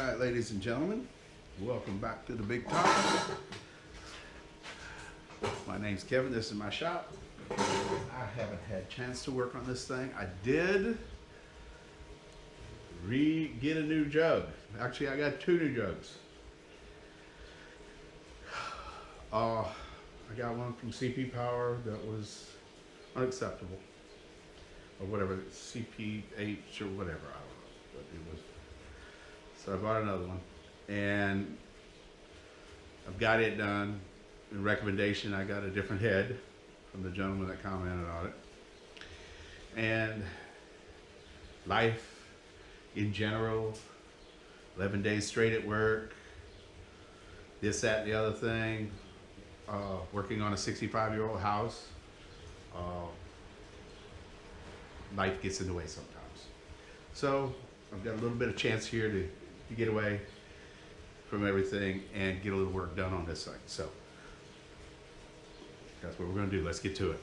Alright, ladies and gentlemen, welcome back to the Big Top. My name's Kevin, this is my shop. I haven't had a chance to work on this thing. I did get a new jug. Actually, I got two new jugs. I got one from CP Power that was unacceptable. Or whatever, CPH or whatever, I don't know. But it was. So I bought another one. And I've got it done. In recommendation, I got a different head from the gentleman that commented on it. And life in general, 11 days straight at work, this, that, and the other thing, working on a 65-year-old house, life gets in the way sometimes. So I've got a little bit of chance here to get away from everything and get a little work done on this thing. So that's what we're going to do. Let's get to it.